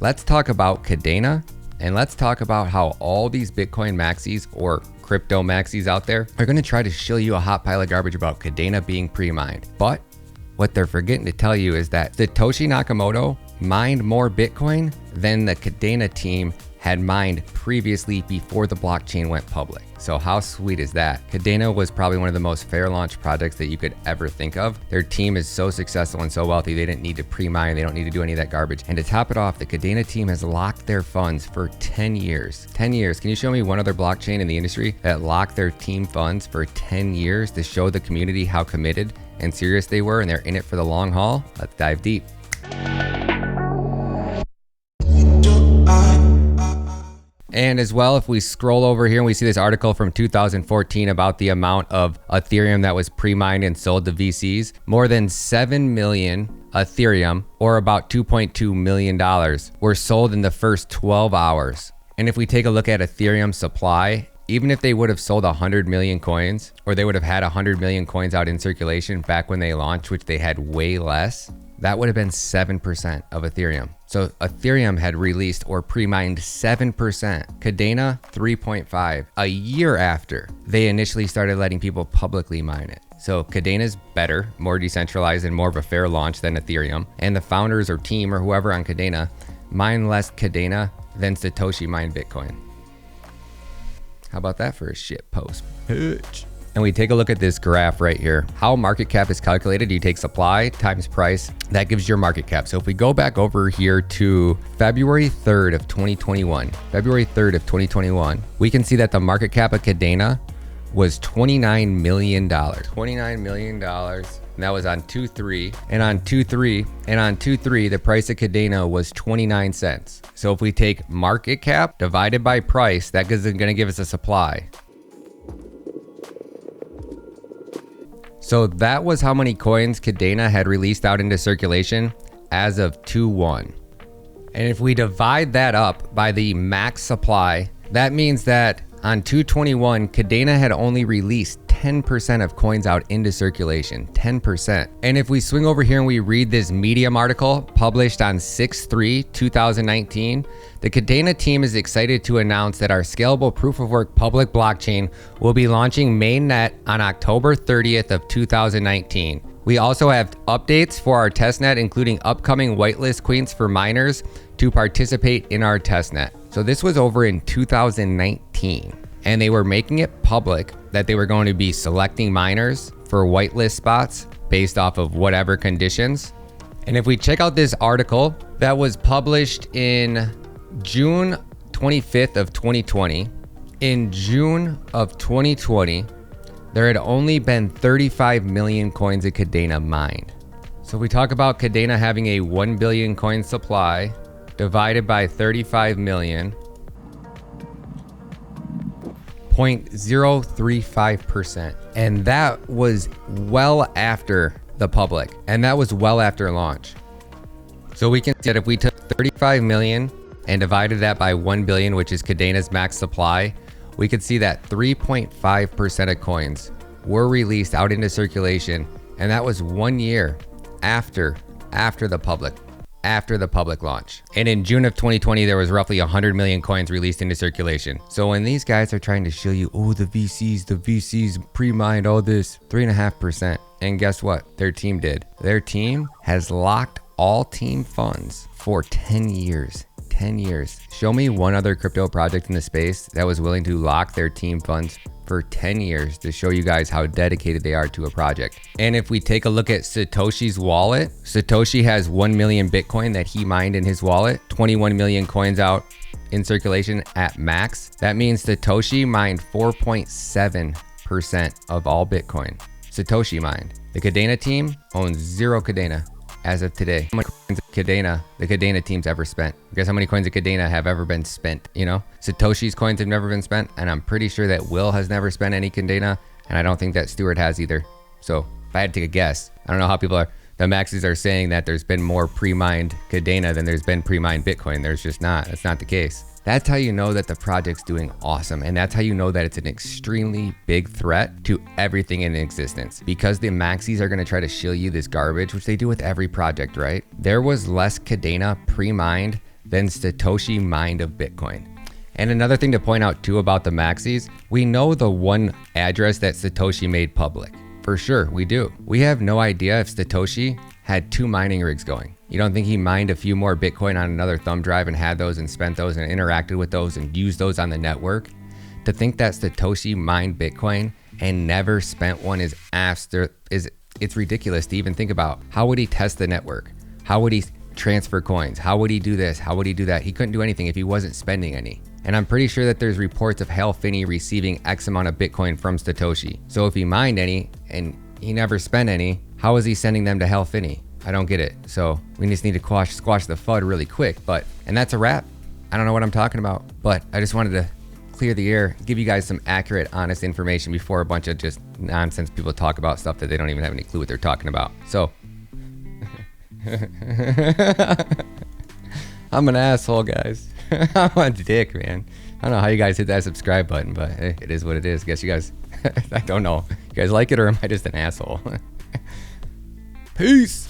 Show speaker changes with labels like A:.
A: let's talk about Kadena, and let's talk about how all these Bitcoin maxis or crypto maxis out there are going to try to shill you a hot pile of garbage about Kadena being pre-mined. But what they're forgetting to tell you is that Satoshi Nakamoto mined more Bitcoin than the Kadena team had mined previously before the blockchain went public. So how sweet is that? Kadena was probably one of the most fair launch projects that you could ever think of. Their team is so successful and so wealthy, they didn't need to pre-mine, they don't need to do any of that garbage. And to top it off, the Kadena team has locked their funds for 10 years. 10 years. Can you show me one other blockchain in the industry that locked their team funds for 10 years to show the community how committed and serious they were and they're in it for the long haul? Let's dive deep. And as well, if we scroll over here and we see this article from 2014 about the amount of Ethereum that was pre-mined and sold to VCs, more than 7 million Ethereum, or about $2.2 million, were sold in the first 12 hours. And if we take a look at Ethereum supply, even if they would have sold 100 million coins, or they would have had 100 million coins out in circulation back when they launched, which they had way less, that would have been 7% of Ethereum. So Ethereum had released or pre-mined 7%, Kadena 3.5, a year after they initially started letting people publicly mine it. So Kadena's better, more decentralized, and more of a fair launch than Ethereum. And the founders or team or whoever on Kadena mine less Kadena than Satoshi mined Bitcoin. How about that for a shit post? Bitch. And we take a look at this graph right here. How market cap is calculated, you take supply times price, that gives your market cap. So if we go back over here to February 3rd of 2021, we can see that the market cap of Kadena was $29 million. $29 million. And that was on 2/3. And on 2/3, the price of Kadena was 29 cents. So if we take market cap divided by price, that is going to give us a supply. So that was how many coins Kadena had released out into circulation as of 2/1. And if we divide that up by the max supply, that means that on 2/21, Kadena had only released 10% of coins out into circulation, 10%. And if we swing over here and we read this Medium article published on 6/3/2019, the Kadena team is excited to announce that our scalable proof of work public blockchain will be launching mainnet on October 30th of 2019. We also have updates for our testnet, including upcoming whitelist queens for miners to participate in our testnet. So this was over in 2019, and they were making it public that they were going to be selecting miners for whitelist spots based off of whatever conditions. And if we check out this article that was published in June 25th of 2020, in June of 2020, there had only been 35 million coins of Kadena mined. So we talk about Kadena having a 1 billion coin supply divided by 35 million, 0.035%. And that was well after the public, and that was well after launch. So we can see that if we took 35 million and divided that by 1 billion, which is Kadena's max supply, we could see that 3.5% of coins were released out into circulation, and that was 1 year after the public launch. And in June of 2020, there was roughly 100 million coins released into circulation. So when these guys are trying to show you, oh, the VCs pre-mined all this, 3.5%. And guess what? Their team did. Their team has locked all team funds for 10 years. 10 years. Show me one other crypto project in the space that was willing to lock their team funds for 10 years to show you guys how dedicated they are to a project. And if we take a look at Satoshi's wallet, Satoshi has 1 million Bitcoin that he mined in his wallet, 21 million coins out in circulation at max. That means Satoshi mined 4.7% of all Bitcoin. Satoshi mined. The Kadena team owns 0 Kadena as of today. How many coins of Kadena the Kadena team's ever spent? Guess how many coins of Kadena have ever been spent? You know, Satoshi's coins have never been spent, and I'm pretty sure that Will has never spent any Kadena, and I don't think that Stuart has either. So if I had to take a guess, I don't know how people are. The maxis are saying that there's been more pre-mined Kadena than there's been pre-mined Bitcoin. There's just not. That's not the case. That's how you know that the project's doing awesome. And that's how you know that it's an extremely big threat to everything in existence. Because the maxis are going to try to shill you this garbage, which they do with every project, right? There was less Kadena pre-mined than Satoshi mined of Bitcoin. And another thing to point out too about the maxis, we know the one address that Satoshi made public. For sure, we do. We have no idea if Satoshi had 2 mining rigs going. You don't think he mined a few more Bitcoin on another thumb drive and had those and spent those and interacted with those and used those on the network? To think that Satoshi mined Bitcoin and never spent one is it's ridiculous to even think about. How would he test the network? How would he transfer coins? How would he do this? How would he do that? He couldn't do anything if he wasn't spending any. And I'm pretty sure that there's reports of Hal Finney receiving X amount of Bitcoin from Satoshi. So if he mined any and he never spent any, how is he sending them to Hal Finney? I don't get it. So we just need to squash the FUD really quick. And that's a wrap. I don't know what I'm talking about, but I just wanted to clear the air, give you guys some accurate, honest information before a bunch of just nonsense people talk about stuff that they don't even have any clue what they're talking about. So I'm an asshole, guys. I'm a dick, man. I don't know how you guys hit that subscribe button, but hey, it is what it is. Guess you guys, I don't know. You guys like it, or am I just an asshole? Peace.